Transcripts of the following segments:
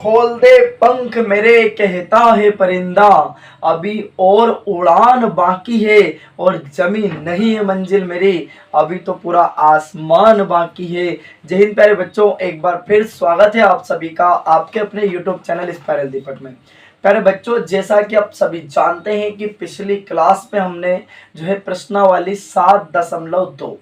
खोल दे पंख मेरे कहता है परिंदा, अभी और उड़ान बाकी है, और जमीन नहीं है मंजिल मेरी, अभी तो पूरा आसमान बाकी है। जय हिंद प्यारे बच्चों, एक बार फिर स्वागत है आप सभी का आपके अपने YouTube चैनल स्पाइरल दीपक में। प्यारे बच्चों, जैसा कि आप सभी जानते हैं कि पिछली क्लास में हमने जो है प्रश्नावली 7.2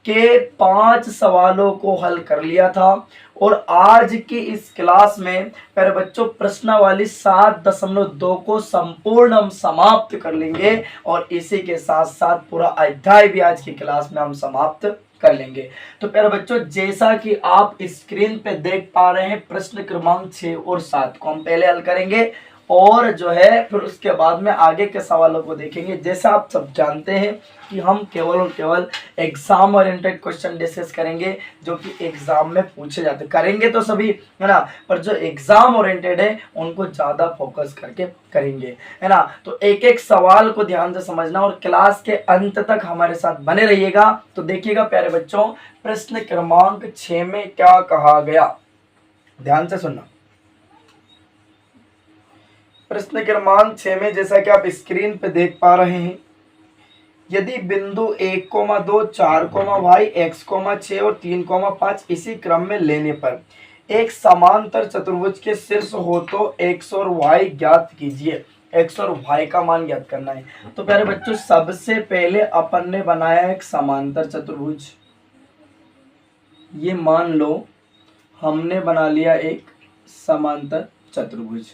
के 5 सवालों को हल कर लिया था, और आज की इस क्लास में प्यारे बच्चों प्रश्नावली 7.2 को संपूर्ण हम समाप्त कर लेंगे, और इसी के साथ साथ पूरा अध्याय भी आज की क्लास में हम समाप्त कर लेंगे। तो प्यारे बच्चों, जैसा कि आप स्क्रीन पे देख पा रहे हैं, प्रश्न क्रमांक 6 और 7 को हम पहले हल करेंगे, और जो है फिर उसके बाद में आगे के सवालों को देखेंगे। जैसा आप सब जानते हैं कि हम केवल और केवल एग्जाम ओरिएंटेड क्वेश्चन डिस्कस करेंगे, जो कि एग्जाम में पूछे जाते करेंगे तो सभी, है ना, पर जो एग्जाम ओरिएंटेड है उनको ज्यादा फोकस करके करेंगे, है ना। तो एक एक सवाल को ध्यान से समझना और क्लास के अंत तक हमारे साथ बने रहिएगा। तो देखिएगा प्यारे बच्चों, प्रश्न क्रमांक 6 में क्या कहा गया, ध्यान से सुनना। प्रश्न क्रमांक 6 में जैसा कि आप स्क्रीन पे देख पा रहे हैं, यदि बिंदु 1,2 4,y x, 6 और 3,5 इसी क्रम में लेने पर एक समांतर चतुर्भुज के शीर्ष हो तो x और y ज्ञात कीजिए। x और y का मान ज्ञात करना है। तो प्यारे बच्चों, सबसे पहले अपन ने बनाया एक समांतर चतुर्भुज। ये मान लो हमने बना लिया एक समांतर चतुर्भुज,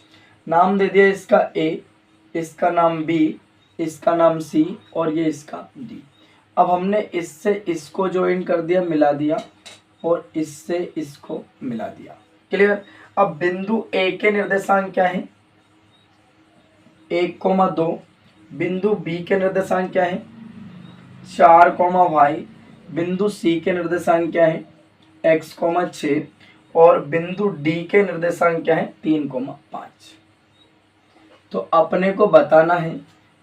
नाम दे दिया इसका A, इसका नाम B, इसका नाम C और ये इसका D। अब हमने इससे इसको ज्वाइन कर दिया, मिला दिया, और इससे इसको मिला दिया। क्लियर। अब बिंदु A के निर्देशांक क्या है, 1,2। बिंदु B के निर्देशांक क्या है, 4,y। बिंदु C के निर्देशांक क्या है, x, 6, और बिंदु D के निर्देशांक क्या है, 3,5। तो अपने को बताना है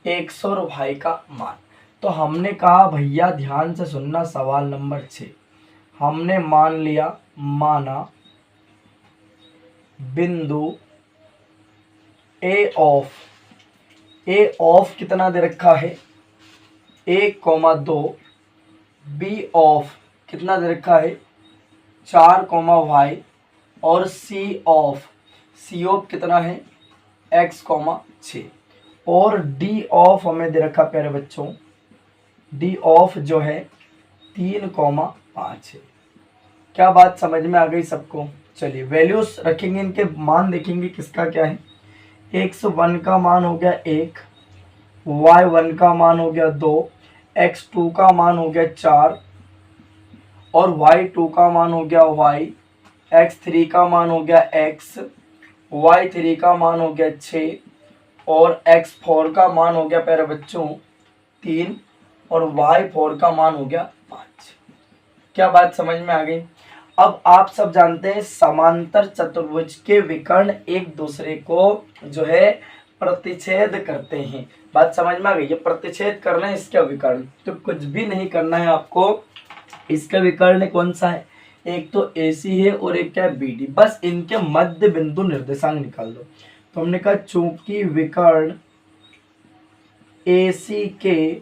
x और y का मान। तो हमने कहा भैया ध्यान से सुनना, सवाल नंबर 6 हमने मान लिया, माना बिंदु A ऑफ कितना दे रखा है, 1,2, B ऑफ कितना दे रखा है, 4,y, और C ऑफ कितना है, x, 6, और D ऑफ हमें दे रखा प्यारे बच्चों, D ऑफ जो है 3,5 है। क्या बात समझ में आ गई सबको। चलिए वैल्यूज रखेंगे, इनके मान देखेंगे किसका क्या है। x1 का मान हो गया 1, y1 का मान हो गया 2, x2 का मान हो गया 4, और y2 का मान हो गया y, x3 का मान हो गया x, y3 का मान हो गया 6, और x4 का मान हो गया प्यारे बच्चों 3, और y4 का मान हो गया 5। क्या बात समझ में आ गई। अब आप सब जानते हैं समांतर चतुर्भुज के विकर्ण एक दूसरे को जो है प्रतिच्छेद करते हैं। बात समझ में आ गई। ये प्रतिच्छेद करना है इसका विकर्ण, तो कुछ भी नहीं करना है आपको। इसका विकर्ण कौन सा है, एक तो AC है और एक क्या है BD। बस इनके मध्य बिंदु निर्देशांक निकाल दो। तो हमने कहा चूंकि विकर्ण AC के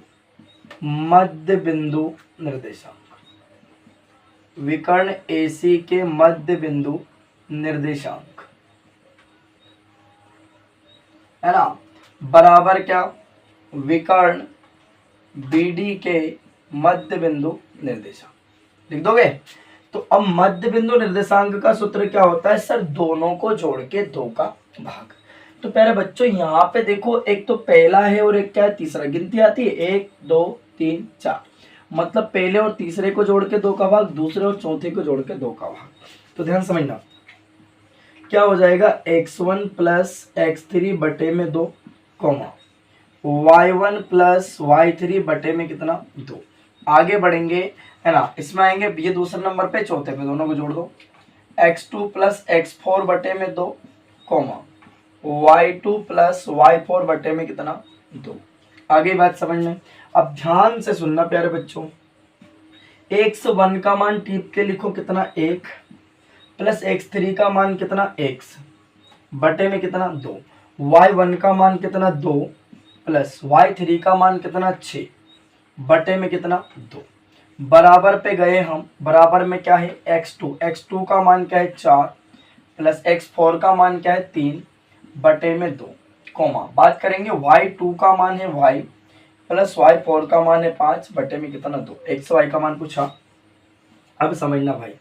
मध्य बिंदु निर्देशांक, विकर्ण AC के मध्य बिंदु निर्देशांक है ना, बराबर क्या, विकर्ण BD के मध्य बिंदु निर्देशांक। लिख दोगे। तो अब मध्य बिंदु निर्देशांक का सूत्र क्या होता है सर, दोनों को जोड़ के 2 का भाग। तो प्यारे बच्चों यहाँ पे देखो, एक तो पहला है और एक क्या है तीसरा, गिनती आती है 1 2 3 4, मतलब पहले और तीसरे को जोड़ के 2 का भाग, दूसरे और चौथे को जोड़ के 2 का भाग। तो ध्यान समझना क्या हो जाएगा, x1 प्लस x3 बटे में 2, y1 प्लस y3 बटे में कितना 2। आगे बढ़ेंगे है ना, इसमें आएंगे, ये दूसरे नंबर पे, चौथे पे दोनों को जोड़ दो, x2 प्लस x4 बटे में 2, y2 प्लस y4 बटे में कितना 2। आगे बात समझ में। अब ध्यान से सुनना प्यारे बच्चों, x1 का मान टीप के लिखो कितना 1, प्लस x3 का मान कितना x, बटे में कितना 2, y1 का मान कितना 2 प्लस y3 का मान कितना 6 बटे में कितना 2। बराबर पे गए हम, बराबर में क्या है x2 का मान क्या है 4 प्लस x4 का मान क्या है 3 बटे में 2, कोमा बात करेंगे y2 का मान है y प्लस y4 का मान है 5 बटे में कितना 2। x y का मान पूछा, अब समझना भाई,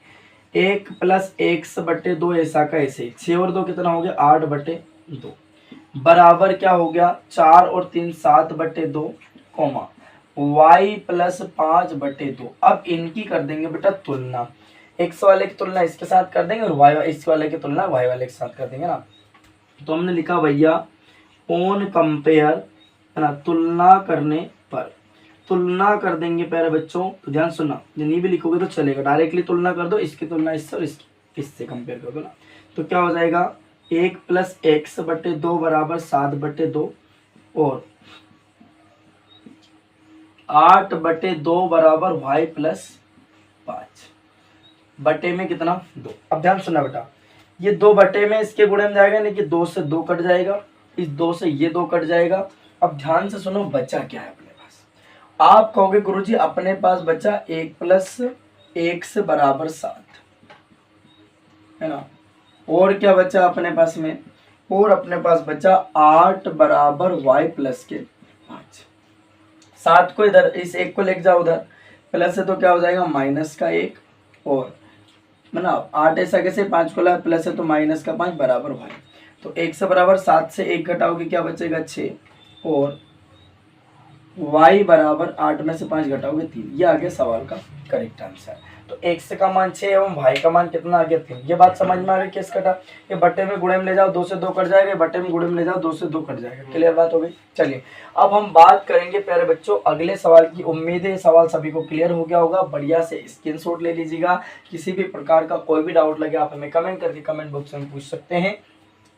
1 प्लस x बटे 2 ऐसा का ऐसे, 6 और 2 कितना हो गया 8 बटे 2 बराबर क्या हो गया 4 और 3 7 बटे 2, कोमा y प्लस 5 बटे 2। अब इनकी कर देंगे बेटा तुलना, x वाले की तुलना इसके साथ कर देंगे और y इस वाले की तुलना y वाले के साथ कर देंगे ना। तो हमने लिखा भैया ऑन कंपेयर है ना, तुलना करने पर, तुलना कर देंगे प्यारे बच्चों। तो ध्यान सुनना, नहीं भी लिखोगे तो चलेगा, डायरेक्टली तुलना कर दो, इसकी तुलना इससे और इससे कंपेयर कर दो ना। तो क्या हो जाएगा 1 प्लस एक्स बटे 2 बराबर 7 बटे 2 और 8 बटे 2 बराबर y प्लस 5 बटे में कितना 2। अब ध्यान सुनना बेटा, ये 2 बटे में इसके गुणे में जाएगा, नहीं कि 2 से 2 कट जाएगा, इस 2 से ये 2 कट जाएगा। अब ध्यान से सुनो, बचा क्या है अपने पास। आप कहोगे गुरुजी अपने पास बचा 1 प्लस एक्स बराबर 7 है ना, और क्या बचा अपने पास में, और अपने पास बचा 8 बराबर y प्लस के 5। 7 को इधर, इस 1 को लेके जाओ उधर, प्लस है तो क्या हो जाएगा माइनस का 1 और मतलब 8 ऐसा कैसे 5 को ला प्लस है तो माइनस का 5 बराबर y। तो 1 से बराबर 7 से 1 घटाओगे क्या बचेगा 6 और y बराबर 8 में से 5 घटाओगे 3। ये आ गया सवाल का करेक्ट आंसर। तो x का मान 6 एवं y का मान कितना आ गया 3। ये बात समझ में आ गई किस कटा, ये बट्टे में गुणे में ले जाओ 2 से 2 कट जाएगा, बट्टे में गुणे में ले जाओ 2 से 2 कट जाएगा। क्लियर बात हो गई। चलिए अब हम बात करेंगे प्यारे बच्चों अगले सवाल की। उम्मीद है सवाल सभी को क्लियर हो गया होगा, बढ़िया से स्क्रीनशॉट ले लीजिएगा। किसी भी प्रकार का कोई भी डाउट लगे आप हमें कमेंट करके कमेंट बॉक्स में पूछ सकते हैं।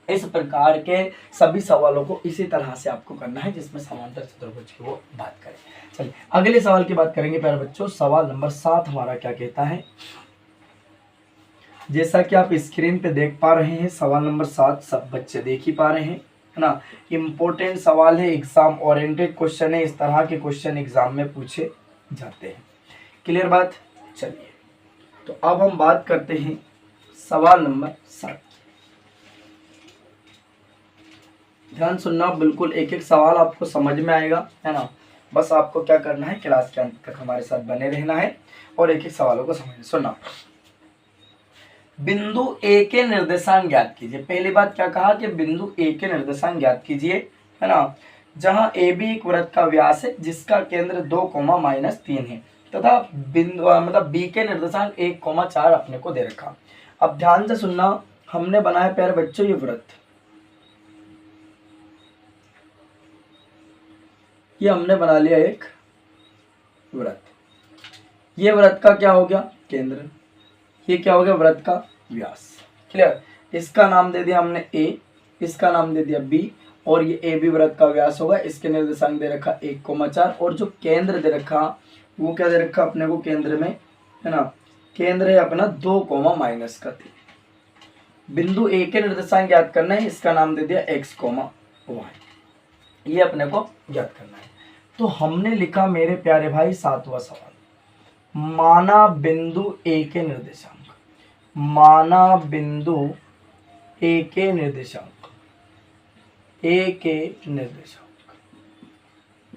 इस प्रकार के सभी सवालों को इसी तरह से आपको करना है जिसमें समांतर चतुर्भुज की वो बात करें। चलिए अगले सवाल की बात करेंगे प्यारे बच्चों। सवाल नंबर 7 हमारा क्या कहता है, जैसा कि आप स्क्रीन पे देख पा रहे हैं सवाल नंबर 7 सब बच्चे देख ही पा रहे हैं है ना। इंपॉर्टेंट सवाल है, एग्जाम ओरिएंटेड क्वेश्चन है, इस तरह के क्वेश्चन एग्जाम में पूछे जाते हैं। क्लियर बात। चलिए तो अब हम बात करते हैं सवाल नंबर 7। ध्यान सुनना, बिल्कुल एक एक सवाल आपको समझ में आएगा है ना। बस आपको क्या करना है, क्लास के अंत तक हमारे साथ बने रहना है और एक एक सवालों को समझना। सुनना, बिंदु ए के निर्देशांक ज्ञात कीजिए। पहली बात क्या कहा कि बिंदु ए के निर्देशांक ज्ञात कीजिए है ना, जहां ए बी एक वृत्त का व्यास है जिसका केंद्र 2, है तथा बिंदु मतलब बी के निर्देशांक 1, 4 अपने को दे रखा। अब ध्यान से सुनना, हमने बनाया प्यारे बच्चों ये वृत्त, ये हमने बना लिया एक वृत्त। ये वृत्त का क्या हो गया केंद्र, ये क्या हो गया वृत्त का व्यास। क्लियर। इसका नाम दे दिया हमने ए, इसका नाम दे दिया बी और ये ए बी वृत्त का व्यास होगा। इसके निर्देशांक दे रखा 1, 4 और जो केंद्र दे रखा वो क्या दे रखा अपने को केंद्र में है ना, केंद्र है अपना 2, बिंदु ए के निर्देशांक ज्ञात करना है, इसका नाम दे दिया x, y। ये अपने को ज्ञात करना है। तो हमने लिखा मेरे प्यारे भाई 7वां सवाल, माना बिंदु ए के निर्देशांक, माना बिंदु ए के निर्देशांक, ए के निर्देशांक।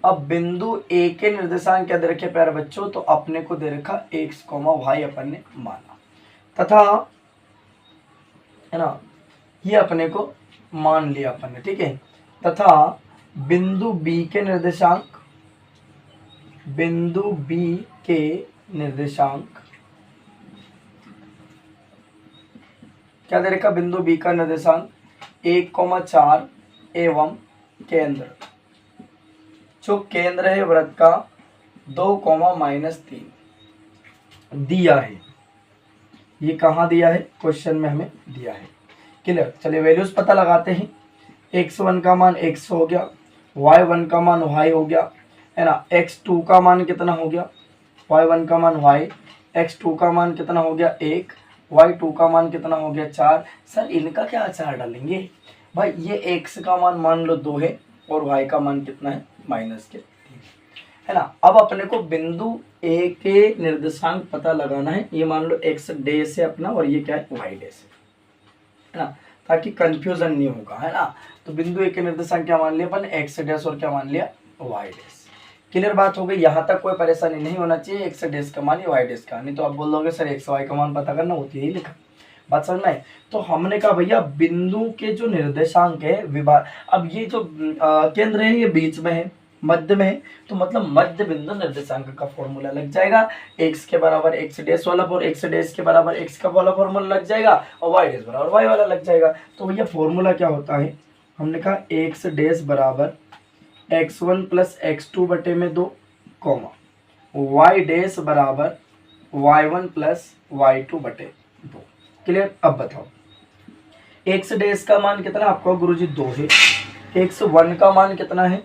अब बिंदु ए के निर्देशांक क्या दे रखे प्यारे बच्चों, तो अपने को दे रखा x, y अपन ने माना तथा है ना, ये अपने को मान लिया अपन ने, ठीक है। तथा बिंदु बी के निर्देशांक, बिंदु बी के निर्देशांक क्या दे रखा, बिंदु बी का निर्देशांक 1, 4 एवं केंद्र, जो केंद्र है वृत्त का 2, दिया है। ये कहाँ दिया है, क्वेश्चन में हमें दिया है। क्लियर। चलिए वैल्यूज पता लगाते हैं। x1 का मान x हो गया, y1 का मान y हो गया है ना, x2 का मान कितना हो गया, y1 का मान y, x2 का मान कितना हो गया 1 y2 का मान कितना हो गया 4। सर इनका क्या आचार डालेंगे भाई, ये x का मान लो 2 है और y का मान कितना है -3 है ना। अब अपने को बिंदु A के निर्देशांक पता लगाना है। ये मान लो x डैश है अपना और ये क्या है y डैश है ना, ताकि कंफ्यूजन नहीं होगा है ना। तो बिंदु A के निर्देशांक क्या मान लिया अपन x डैश और क्या मान लिया y डैश। क्लियर बात हो गई, यहाँ तक कोई परेशानी नहीं होना चाहिए। x डैश का मान y डैश का, नहीं तो आप बोल दोगे सर x y का मान पता करना होती है, यही लिखा बात समझ में। तो हमने कहा भैया बिंदु के जो निर्देशांक है विभाग, अब ये जो केंद्र है ये बीच में है, मध्य में है, तो मतलब मध्य बिंदु निर्देशांक का फॉर्मूला लग जाएगा। x के बराबर x डैश वाला और x डैश के बराबर x का वाला फॉर्मूला लग जाएगा और y डैश बराबर y वाला लग जाएगा। तो भैया फॉर्मूला क्या होता है, हमने कहा x डैश बराबर x1 प्लस x2 बटे में 2 कॉमा y डैश बराबर y1 प्लस y2 बटे 2। क्लियर। अब बताओ x डैश का मान कितना आपको गुरुजी 2 है, x1 का मान कितना है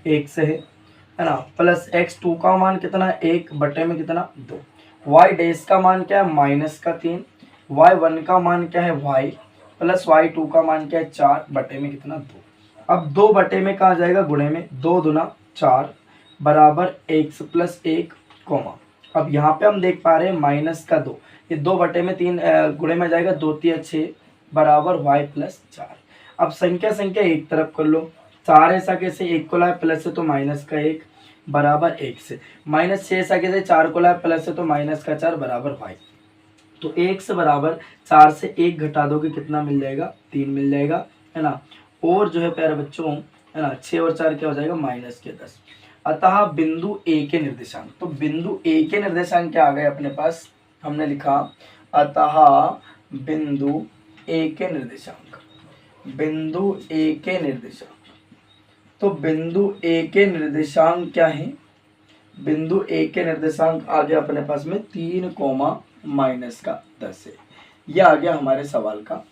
1 से है ना, प्लस x2 का मान कितना है 1 बटे में कितना 2, y डैश का मान क्या है -3, y1 का मान क्या है y प्लस y2 का मान क्या है 4 बटे में कितना 2। अब 2 बटे में कहाँ जाएगा गुणे में, 2 दूना 4 बराबर x प्लस 1 कॉमा। अब यहाँ पे हम देख पा रहे हैं -2, ये 2 बटे में 3 गुणे में जाएगा 2 3 6 बराबर y प्लस 4। अब संख्या एक तरफ कर लो, 4 ऐसा कैसे 1 को लाए प्लस से तो -1 बराबर 1 से, -6 ऐसा कैसे 4 को लाए प्लस से तो -4 बराबर y। तो x बराबर 4 से 1 घटा दोगे कितना मिल जाएगा 3 मिल जाएगा है ना। और जो है प्यारे बच्चों है ना 6 और 4 क्या हो जाएगा -10। अतः बिंदु A के निर्देशांक, तो बिंदु A के निर्देशांक क्या आ गए अपने पास, हमने लिखा अतः बिंदु A के निर्देशांक, बिंदु A के निर्देशांक। तो बिंदु A के निर्देशांक क्या है, बिंदु A के निर्देशांक आ गया अपने पास में 3 -10 है। यह आ गया हमारे सवाल का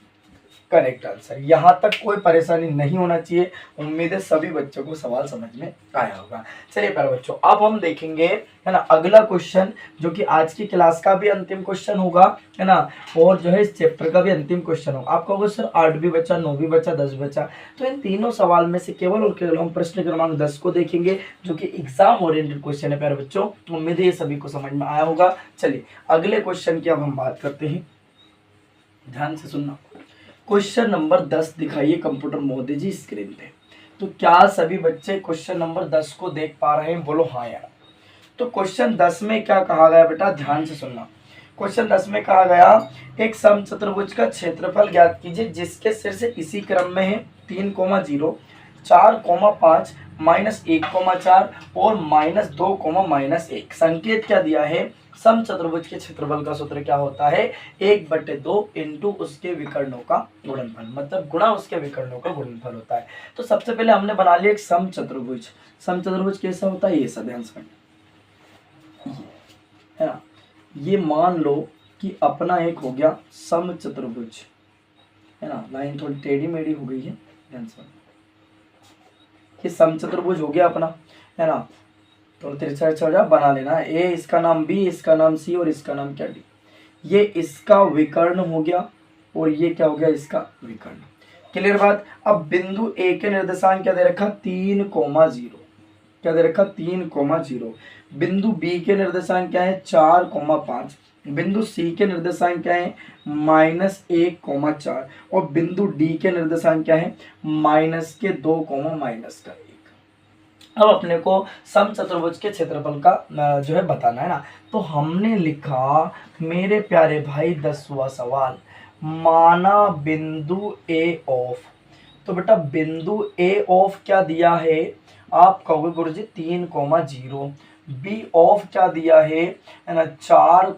करेक्ट आंसर। यहाँ तक कोई परेशानी नहीं होना चाहिए। उम्मीद है सभी बच्चों को सवाल समझ में आया होगा। चलिए प्यारे बच्चों अब हम देखेंगे है ना अगला क्वेश्चन, जो कि आज की क्लास का भी अंतिम क्वेश्चन होगा है ना, और जो है इस चैप्टर का भी अंतिम क्वेश्चन होगा। आपका होगा सर 8 भी बचा, 9 भी बचा, 10 बचा, तो इन तीनों सवाल में से केवल और केवल हम प्रश्न क्रमांक 10 को देखेंगे, जो कि एग्जाम ओरिएंटेड क्वेश्चन है प्यारे बच्चों। उम्मीद है ये सभी को समझ में आया होगा। चलिए अगले क्वेश्चन की अब हम बात करते हैं, ध्यान से सुनना। क्वेश्चन नंबर 10 दिखाइए कंप्यूटर महोदय जी स्क्रीन पे। तो क्या सभी बच्चे क्वेश्चन नंबर 10 को देख पा रहे हैं, बोलो हाँ यार। तो क्वेश्चन 10 में क्या कहा गया बेटा, ध्यान से सुनना। क्वेश्चन 10 में कहा गया एक समचतुर्भुज का क्षेत्रफल ज्ञात कीजिए जिसके शीर्ष इसी क्रम में है 3, 0, 4, 5, -1, 4 और -2, -1। संकेत क्या दिया है, समचतुर्भुज के क्षेत्रफल का सूत्र क्या होता है 1/2 इंटू उसके विकर्णों का गुणनफल, मतलब गुणा उसके विकर्णों का गुणनफल होता है। तो सबसे पहले हमने बना लिया एक समचतुर्भुज। समचतुर्भुज कैसा होता है, ये सब ध्यान से है ना। ये मान लो कि अपना एक हो गया समचतुर्भुज है ना, लाइन थोड़ी टेढ़ी मेढ़ी हो गई है, ध्यान से। ये समचतुर्भुज हो गया अपना है ना, तो तिरछा बना लेना है। ए इसका नाम बी, इसका नाम सी और इसका नाम क्या डी। ये इसका विकर्ण हो गया और ये क्या हो गया इसका विकर्ण। क्लियर बात। अब बिंदु ए के निर्देशांक क्या दे रखा 3, 0, क्या दे रखा 3, 0। बिंदु बी के निर्देशांक क्या है 4, 5। बिंदु सी के निर्देशांक क्या है -1, 4 और बिंदु डी के निर्देशांक क्या है -2, -1। अब अपने को समचतुर्भुज के क्षेत्रफल का जो है बताना है ना। तो हमने लिखा मेरे प्यारे भाई 10वां सवाल, माना बिंदु ए ऑफ। तो बेटा बिंदु ए ऑफ क्या दिया है, आप कहोगे गुरुजी 3, 0। बी ऑफ क्या दिया है ना 4,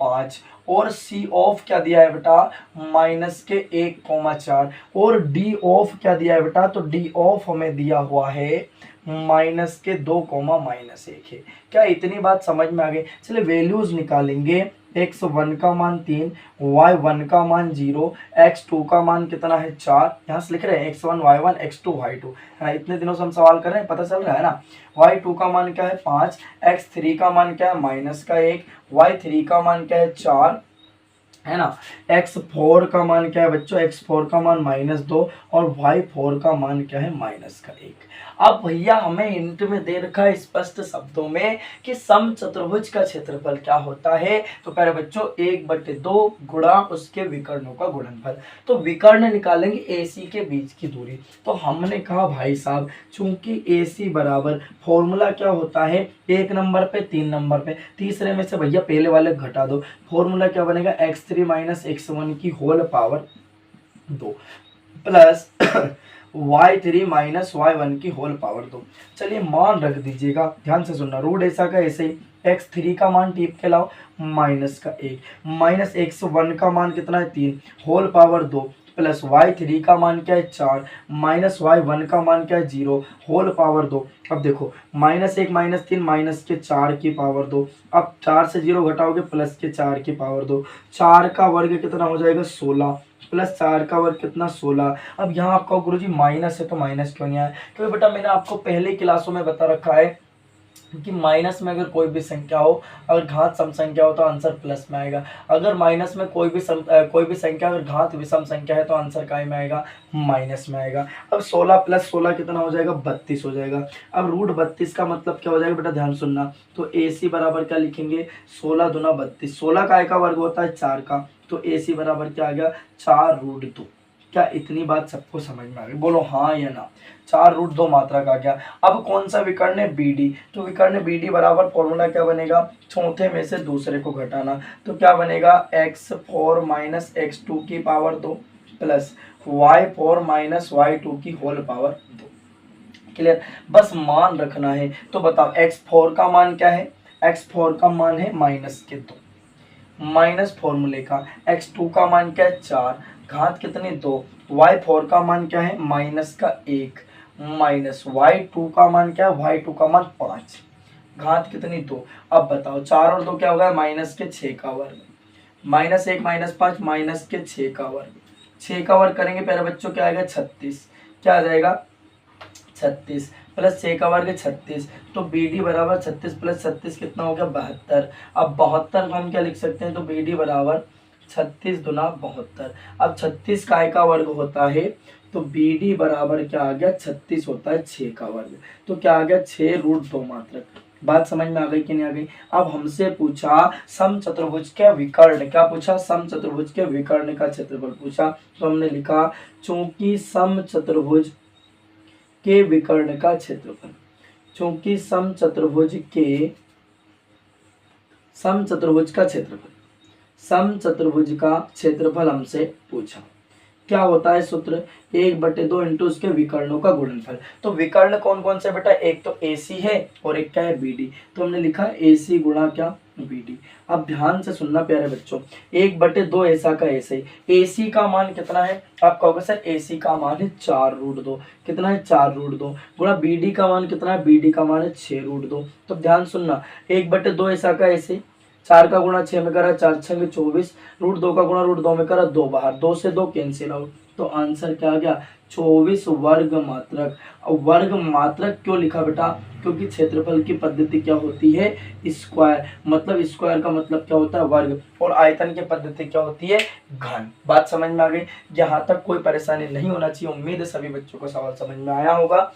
5 और सी ऑफ क्या दिया है बेटा -1, 4 और डी ऑफ क्या दिया है बेटा, तो डी ऑफ हमें दिया हुआ है -2, -1 है। क्या इतनी बात समझ में आ गई। चलिए वैल्यूज निकालेंगे। x1 का मान 3, y1 का मान 0, x2 का मान कितना है 4, यहाँ से लिख रहे हैं x1 y1 x2 y2 है ना। इतने दिनों से हम सवाल कर रहे हैं, पता चल रहा है ना। y2 का मान क्या है 5, x3 का मान क्या है -1, y3 का मान क्या है 4 है ना। x4 का मान क्या है बच्चों, x4 का मान -2 और y4 का मान क्या है -1। अब भैया हमें इंट में दे रखा है स्पष्ट शब्दों में कि समचतुर्भुज का क्षेत्रफल क्या होता है। तो कह रहे बच्चों 1/2 गुणा उसके विकर्णों का गुणनफल। तो विकर्ण निकालेंगे AC के बीच की दूरी। तो हमने कहा भाई साहब चूंकि AC बराबर फॉर्मूला क्या होता है, 1 नंबर पे 3 नंबर पे, तीसरे में से भैया पहले वाले घटा दो। फॉर्मूला क्या बनेगा, x3 - x1 की whole power 2 plus y3 - y1 की होल पावर 2। चलिए मान रख दीजिएगा, ध्यान से सुनना, रूट ऐसा का ऐसे ही, x3 का मान टीप के लाओ -1 -x1 का मान कितना है 3 होल पावर 2 प्लस y3 का मान क्या है 4 माइनस y1 का मान क्या है 0 होल पावर 2। अब देखो -1 -3 माइनस के 4 की पावर 2। अब 4 से 0 घटाओगे प्लस के 4 की पावर 2। 4 का वर्ग कितना हो जाएगा 16 प्लस 4 का वर्ग कितना 16। अब यहाँ आपका गुरुजी माइनस है तो माइनस क्यों नहीं आया, क्योंकि बेटा मैंने आपको पहले क्लासों में बता रखा है कि माइनस में अगर कोई भी संख्या हो, अगर घात सम संख्या हो तो आंसर प्लस में आएगा। अगर माइनस में कोई भी संख्या अगर घात विषम संख्या है तो आंसर काय में आएगा, माइनस में आएगा। अब 16 + 16 कितना हो जाएगा 32 हो जाएगा। अब रूट 32 का मतलब क्या हो जाएगा बेटा, ध्यान सुनना, तो AC बराबर क्या लिखेंगे 16 दूना 32। 16 काय का वर्ग होता है 4 का, तो AC बराबर क्या आ गया 4√2। क्या इतनी बात सबको समझ में आ गई, बोलो हाँ या ना। 4√2 मात्रा का गया। अब कौन सा विकर्ण है BD, तो विकर्ण BD बराबर फॉर्मूला क्या बनेगा, चौथे में से दूसरे को घटाना। तो क्या बनेगा x4 - x2 की पावर 2 प्लस y4 - y2 की होल पावर 2। क्लियर, बस मान रखना है। तो बताओ x4 का मान क्या है, x4 का मान है -2 माइनस फॉर्मूले का, x2 का मान क्या है 4 घात कितनी 2, y4 का मान क्या है -1 माइनस y2 का मान क्या है, y2 का मान 5 घात कितनी 2। अब बताओ 4 और 2 क्या होगा -6 का वर्ग, -1 - 5 -6 का वर्ग, 6 का वर्ग करेंगे प्यारे बच्चों क्या आएगा 36। क्या आ जाएगा 36 प्लस 6 का वर्ग 36। तो BD बराबर 36 प्लस 36 कितना हो गया 72। अब 72 को हम क्या लिख सकते हैं, तो BD बराबर 36 दूना 72। अब 36 काय का वर्ग होता है, तो BD बराबर क्या आ गया 36 होता है 6 का वर्ग। तो क्या आ गया 6√2 मात्रक। बात समझ में आ गई कि नहीं आ गई। अब हमसे पूछा समचतुर्भुज के विकर्ण, क्या पूछा समचतुर्भुज के विकर्ण का क्षेत्रफल पूछा। तो हमने लिखा चूंकि समचतुर्भुज के विकर्ण का क्षेत्रफल, चूंकि समचतुर्भुज का क्षेत्रफल, समचतुर्भुज का क्षेत्रफल हमसे पूछा। क्या होता है सूत्र, 1/2 इंटू उसके विकर्णों का गुणनफल। तो विकर्ण कौन कौन से बेटा, एक तो AC है और एक क्या है BD। तो हमने लिखा AC गुणा क्या BD। अब ध्यान से सुनना प्यारे बच्चों, 1/2 ऐसा का ऐसे ही। AC का मान कितना है, आप कहोगे सर AC का मान है 4√2, कितना है 4√2 गुणा BD का मान कितना है, BD का मान है 6√2। तो ध्यान सुनना 1/2 ऐसा का ऐसे, 4 का गुणा 6 में करा 4 6 में 24, √2 का गुणा √2 में करा 2 बाहर, 2 से 2 कैंसिल आउट। तो आंसर क्या आ गया 24 वर्ग मात्रक। अब वर्ग मात्रक क्यों लिखा बेटा, क्योंकि क्षेत्रफल की पद्धति क्या होती है स्क्वायर, मतलब स्क्वायर का मतलब क्या होता है वर्ग, और आयतन की पद्धति क्या होती है घन। बात समझ में आ गई, यहाँ तक कोई परेशानी नहीं होना चाहिए। उम्मीद है सभी बच्चों को सवाल समझ में आया होगा।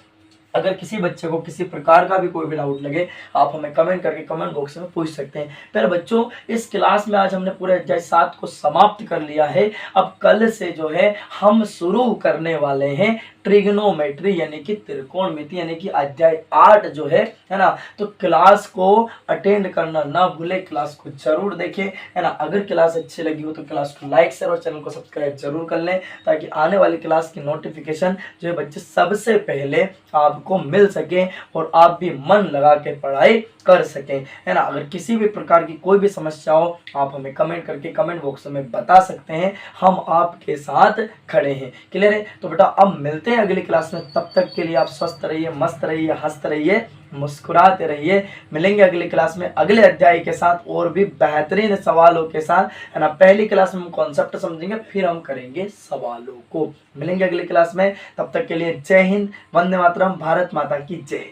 अगर किसी बच्चे को किसी प्रकार का भी कोई भी डाउट लगे, आप हमें कमेंट करके कमेंट बॉक्स में पूछ सकते हैं। फिर बच्चों इस क्लास में आज हमने पूरे अध्याय 7 को समाप्त कर लिया है। अब कल से जो है हम शुरू करने वाले हैं ट्रिग्नोमेट्री यानी कि त्रिकोणमिति यानी कि अध्याय 8 जो है ना। तो क्लास को अटेंड करना ना भूले, क्लास को जरूर देखें, है ना। अगर क्लास अच्छी लगी हो तो क्लास को लाइक शेयर और चैनल को सब्सक्राइब जरूर कर लें, ताकि आने वाली क्लास की नोटिफिकेशन जो है बच्चे सबसे पहले आपको मिल सके और आप भी मन लगा के पढ़ाई कर सकें, है ना। अगर किसी भी प्रकार की कोई भी समस्या हो, आप हमें कमेंट करके कमेंट बॉक्स में बता सकते हैं, हम आपके साथ खड़े हैं। क्लियर है। तो बेटा अब मिलते हैं अगली क्लास में, तब तक के लिए आप स्वस्थ रहिए, मस्त रहिए, हंसते रहिए, मुस्कुराते रहिए। मिलेंगे अगली क्लास में अगले अध्याय के साथ और भी बेहतरीन सवालों के साथ, है ना। पहली क्लास में हम कॉन्सेप्ट समझेंगे, फिर हम करेंगे सवालों को। मिलेंगे अगली क्लास में, तब तक के लिए जय हिंद, वंदे मातरम, भारत माता की जय।